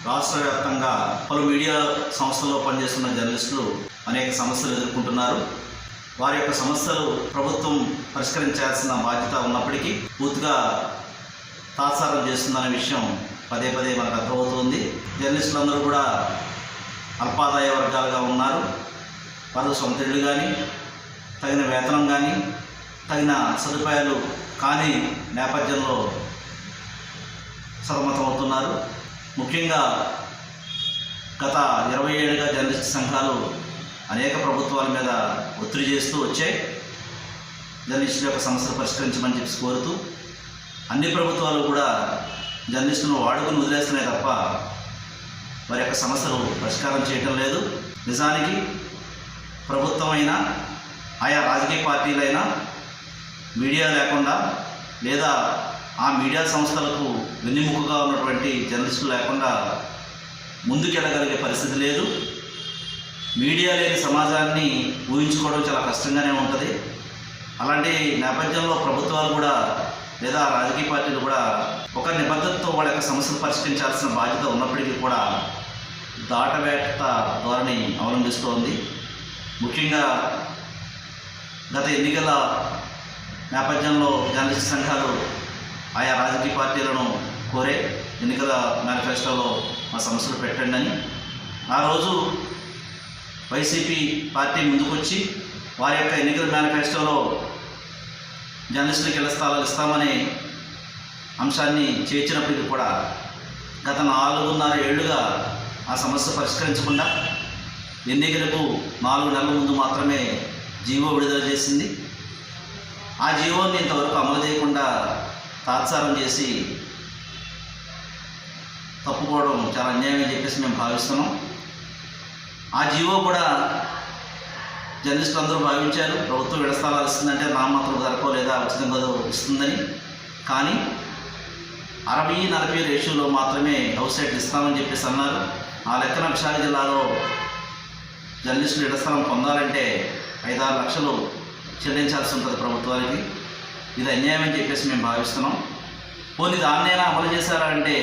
రాష్ట్ర వ్యాప్తంగా పలు మీడియా సంస్థల్లో పనిచేస్తున్న జర్నలిస్టులు అనేక సమస్యలు ఎదుర్కొంటున్నారు. వారి యొక్క సమస్యలు ప్రభుత్వం పరిష్కరించాల్సిన బాధ్యత ఉన్నప్పటికీ పూర్తిగా తాత్సారం చేస్తుందనే విషయం పదే పదే మనకు అర్థమవుతుంది. జర్నలిస్టులందరూ కూడా అల్పాదాయ వర్గాలుగా ఉన్నారు. వారు సొంత ఇళ్ళు కానీ, తగిన వేతనం కానీ, తగిన సదుపాయాలు కానీ నేపథ్యంలో సతమతమవుతున్నారు. ముఖ్యంగా గత 20 ఏళ్ళుగా జర్నలిస్ట్ సంఘాలు అనేక ప్రభుత్వాల మీద ఒత్తిడి చేస్తూ వచ్చాయి. జర్నలిస్టుల యొక్క సమస్యలు పరిష్కరించమని చెప్పి కోరుతూ అన్ని ప్రభుత్వాలు కూడా జర్నలిస్టులను వాడుకుని వదిలేస్తున్నాయి తప్ప వారి యొక్క సమస్యలు పరిష్కారం చేయటం లేదు. నిజానికి ప్రభుత్వం అయినా, ఆయా రాజకీయ పార్టీలైనా మీడియా లేకుండా, లేదా ఆ మీడియా సంస్థలకు వెన్నెముకగా ఉన్నటువంటి జర్నలిస్టులు లేకుండా ముందుకెళ్ళగలిగే పరిస్థితి లేదు. మీడియా లేని సమాజాన్ని ఊహించుకోవడం చాలా కష్టంగానే ఉంటుంది. అలాంటి నేపథ్యంలో ప్రభుత్వాలు కూడా, లేదా రాజకీయ పార్టీలు కూడా ఒక నిబద్ధతతో వాళ్ళ యొక్క సమస్యలు పరిష్కరించాల్సిన బాధ్యత ఉన్నప్పటికీ కూడా దాటవేట ధోరణి అవలంబిస్తోంది. ముఖ్యంగా గత ఎన్నికల నేపథ్యంలో జర్నలిస్ట్ సంఘాలు ఆయా రాజకీయ పార్టీలను కోరే ఎన్నికల మేనిఫెస్టోలో మా సమస్యలు పెట్టండి అని. ఆ రోజు వైసీపీ పార్టీ ముందుకొచ్చి వారి యొక్క ఎన్నికల మేనిఫెస్టోలో జర్నలిస్టులకు ఇళ్ల స్థలాలు ఇస్తామనే అంశాన్ని చేర్చినప్పటికీ కూడా గత 4.5 ఏళ్లుగా ఆ సమస్య పరిష్కరించకుండా ఎన్నికలకు 4 నెలల ముందు మాత్రమే జీవో విడుదల చేసింది. ఆ జీవోని ఇంతవరకు అమలు చేయకుండా తాత్సారం చేసి తప్పుకోవడం చాలా అన్యాయం అని చెప్పేసి మేము భావిస్తున్నాం. ఆ జీవో కూడా జర్నలిస్టులు అందరూ భావించారు ప్రభుత్వం ఇళ్ల స్థలాలు ఇస్తుందంటే నామమాత్రం ధరకో లేదా ఉచితంగా ఇస్తుందని. కానీ 60-40 రేషియోలో మాత్రమే హౌస్ సైట్లు ఇస్తామని చెప్పేసి అన్నారు. ఆ లెక్కన విశాఖ జిల్లాలో జర్నలిస్టులు ఇళ్ల స్థలం పొందాలంటే 5-6 లక్షలు చెల్లించాల్సి ఉంటుంది ప్రభుత్వానికి. ఇది అన్యాయం అని చెప్పేసి మేము భావిస్తున్నాం. పోనీ దాన్నైనా అమలు చేశారా అంటే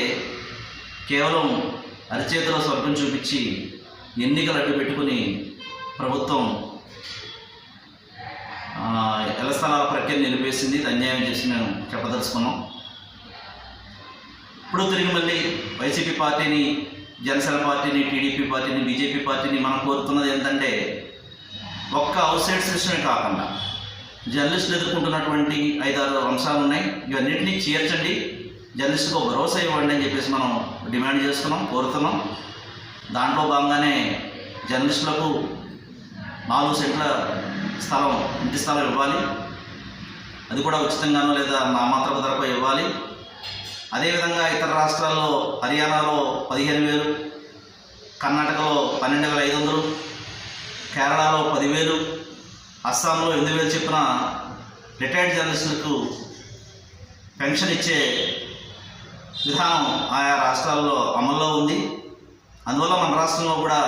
కేవలం అరిచేతిలో స్వర్గం చూపించి ఎన్నికలు అడ్డు పెట్టుకుని ప్రభుత్వం ఇళ్ల స్థలాల ప్రక్రియ నిలిపేసింది. ఇది అన్యాయం చేసి మేము చెప్పదలుచుకున్నాం. ఇప్పుడు తిరిగి మళ్ళీ వైసీపీ పార్టీని, జనసేన పార్టీని, టీడీపీ పార్టీని, బీజేపీ పార్టీని మనం కోరుతున్నది ఏంటంటే ఒక్క అవుట్ సైడ్ సిస్టమే కాకుండా జర్నలిస్టులు ఎదుర్కొంటున్నటువంటి 5-6 అంశాలు ఉన్నాయి. ఇవన్నింటినీ చేర్చండి, జర్నలిస్టుకు భరోసా ఇవ్వండి అని చెప్పేసి మనం డిమాండ్ చేస్తున్నాం, కోరుతున్నాం. దాంట్లో భాగంగానే జర్నలిస్టులకు 4 సెంట్ల స్థలం, ఇంటి స్థలం ఇవ్వాలి. అది కూడా ఉచితంగానో లేదా నామాత్రపు ధరకు ఇవ్వాలి. అదేవిధంగా ఇతర రాష్ట్రాల్లో హర్యానాలో 15,000, కర్ణాటకలో 12,500, కేరళలో 10,000, అస్సాంలో 8,000 చొప్పున రిటైర్డ్ జర్నలిస్టులకు పెన్షన్ ఇచ్చే విధానం ఆయా రాష్ట్రాల్లో అమల్లో ఉంది. అందువల్ల మన రాష్ట్రంలో కూడా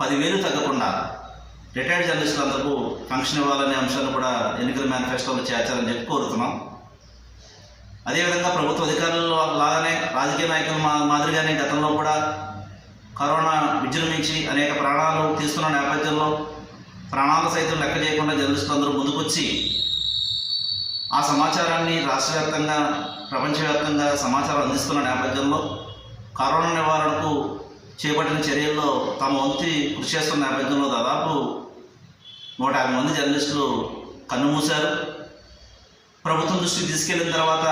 10,000 తగ్గకుండా రిటైర్డ్ జర్నలిస్టులందరికీ పెన్షన్ ఇవ్వాలనే అంశాన్ని కూడా ఎన్నికల మేనిఫెస్టోలో చేర్చాలని చెప్పి కోరుతున్నాం. అదేవిధంగా ప్రభుత్వ అధికారులు లాగానే రాజకీయ నాయకుల మాదిరిగానే గతంలో కూడా కరోనా విజృంభించి అనేక ప్రాణాలు తీస్తున్న నేపథ్యంలో ప్రాణాలు సైతం లెక్క చేయకుండా జర్నలిస్టులు అందరూ ముందుకొచ్చి ఆ సమాచారాన్ని రాష్ట్ర వ్యాప్తంగా, ప్రపంచవ్యాప్తంగా సమాచారం అందిస్తున్న నేపథ్యంలో కరోనా నివారణకు చేపట్టిన చర్యల్లో తమ వంతు కృషి చేస్తున్న నేపథ్యంలో దాదాపు 150 మంది జర్నలిస్టులు కన్నుమూశారు. ప్రభుత్వం దృష్టికి తీసుకెళ్లిన తర్వాత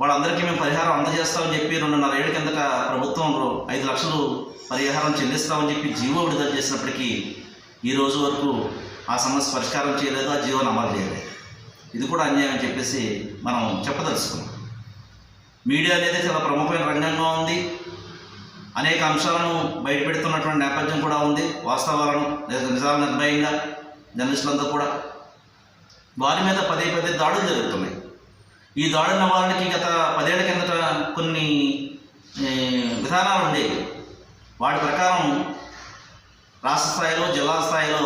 వాళ్ళందరికీ మేము పరిహారం అందజేస్తామని చెప్పి 2.5 ఏళ్ల కిందట ప్రభుత్వం 5 లక్షలు పరిహారం చెల్లిస్తామని చెప్పి జీవో విడుదల చేసినప్పటికీ ఈ రోజు వరకు ఆ సమస్య పరిష్కారం చేయలేదు, ఆ జీవోను అమలు చేయలేదు. ఇది కూడా అన్యాయం అని చెప్పేసి మనం చెప్పదలుచుకున్నాం. మీడియా అనేది చాలా ప్రముఖమైన రంగంగా ఉంది. అనేక అంశాలను బయటపెడుతున్నటువంటి నేపథ్యం కూడా ఉంది. వాస్తవాలను లేదా నిజాలు నిర్భయంగా జర్నలిస్టులంతా కూడా వారి మీద పదే దాడులు జరుగుతున్నాయి. ఈ దాడుల నివారణకి గత 10 ఏళ్ల కిందట కొన్ని విధానాలు ఉండేవి. వాటి ప్రకారం రాష్ట్ర స్థాయిలో, జిల్లా స్థాయిలో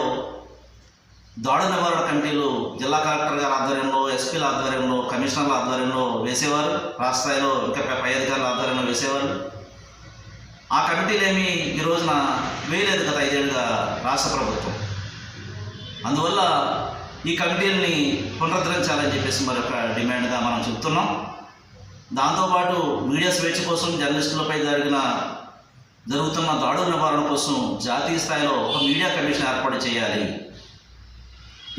దాడుల నివారణ కమిటీలు జిల్లా కలెక్టర్ గారి ఆధ్వర్యంలో, ఎస్పీల ఆధ్వర్యంలో, కమిషనర్ల ఆధ్వర్యంలో వేసేవారు. రాష్ట్ర స్థాయిలో ఇంకా పై అధికారుల ఆధ్వర్యంలో వేసేవారు. ఆ కమిటీలేమి ఈ రోజున వేయలేదు గత 5 ఏళ్ళుగా రాష్ట్ర ప్రభుత్వం. అందువల్ల ఈ కమిటీలని పునరుద్ధరించాలని చెప్పేసి మరొక డిమాండ్గా మనం చెప్తున్నాం. దాంతోపాటు మీడియా స్వేచ్ఛ కోసం, జర్నలిస్టులపై జరుగుతున్న దాడుల నివారణ కోసం జాతీయ స్థాయిలో ఒక మీడియా కమిషన్ ఏర్పాటు చేయాలి.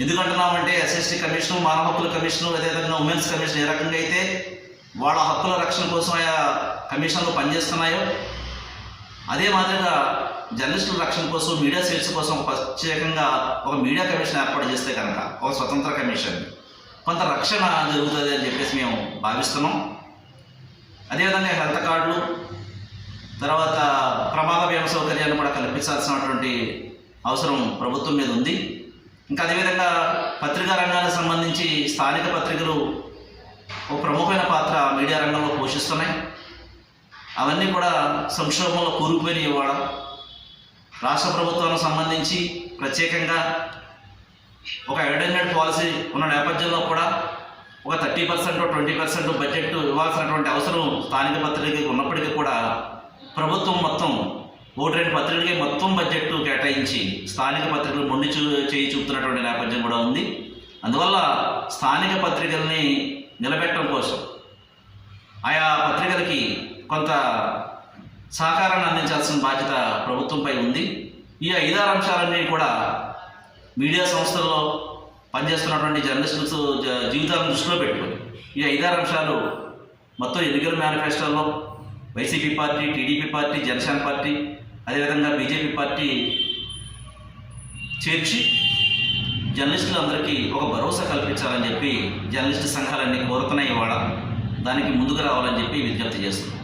ఎందుకంటున్నామంటే ఎస్ఎస్టీ కమిషను, మానవ హక్కుల కమిషను, అదేవిధంగా ఉమెన్స్ కమిషన్ ఏ రకంగా అయితే వాళ్ళ హక్కుల రక్షణ కోసం ఆయా కమిషన్లు పనిచేస్తున్నాయో, అదే మాదిరిగా జర్నలిస్టుల రక్షణ కోసం, మీడియా స్వేచ్ఛ కోసం ప్రత్యేకంగా ఒక మీడియా కమిషన్ ఏర్పాటు చేస్తే కనుక, ఒక స్వతంత్ర కమిషన్, కొంత రక్షణ జరుగుతుంది అని చెప్పేసి మేము భావిస్తున్నాం. అదేవిధంగా హెల్త్ కార్డులు, తర్వాత ప్రమాద బీమా సౌకర్యాన్ని కూడా కల్పించాల్సినటువంటి అవసరం ప్రభుత్వం మీద ఉంది. ఇంకా అదేవిధంగా పత్రికా రంగానికి సంబంధించి స్థానిక పత్రికలు ఒక ప్రముఖమైన పాత్ర మీడియా రంగంలో పోషిస్తున్నాయి. అవన్నీ కూడా సంక్షోభంలో కూరుకుపోయిన ఇవాళ రాష్ట్ర ప్రభుత్వానికి సంబంధించి ప్రత్యేకంగా ఒక అటెండెంట్ పాలసీ ఉన్న నేపథ్యంలో కూడా ఒక 30% 20% బడ్జెట్ ఇవ్వాల్సినటువంటి అవసరం స్థానిక పత్రికలకు ఉన్నప్పటికీ కూడా ప్రభుత్వం మొత్తం 1-2 పత్రికలకి మొత్తం బడ్జెట్ కేటాయించి స్థానిక పత్రికలు మొండి చేయి చూపుతున్నటువంటి నేపథ్యం కూడా ఉంది. అందువల్ల స్థానిక పత్రికల్ని నిలబెట్టడం కోసం ఆయా పత్రికలకి కొంత సహకారాన్ని అందించాల్సిన బాధ్యత ప్రభుత్వంపై ఉంది. ఈ 5-6 అంశాలన్నీ కూడా మీడియా సంస్థల్లో పనిచేస్తున్నటువంటి జర్నలిస్టు జీవితాలను దృష్టిలో పెట్టుకొని ఈ 5-6 అంశాలు మొత్తం ఎన్నికల మేనిఫెస్టోలో YCP party, TDP party, Janasena party, అదేవిధంగా బీజేపీ పార్టీ చేర్చి జర్నలిస్టులందరికీ ఒక భరోసా కల్పించాలని చెప్పి జర్నలిస్టు సంఘాలన్నీ కోరుతున్నాయి. ఇవాళ దానికి ముందుకు రావాలని చెప్పి విజ్ఞప్తి చేస్తున్నాం.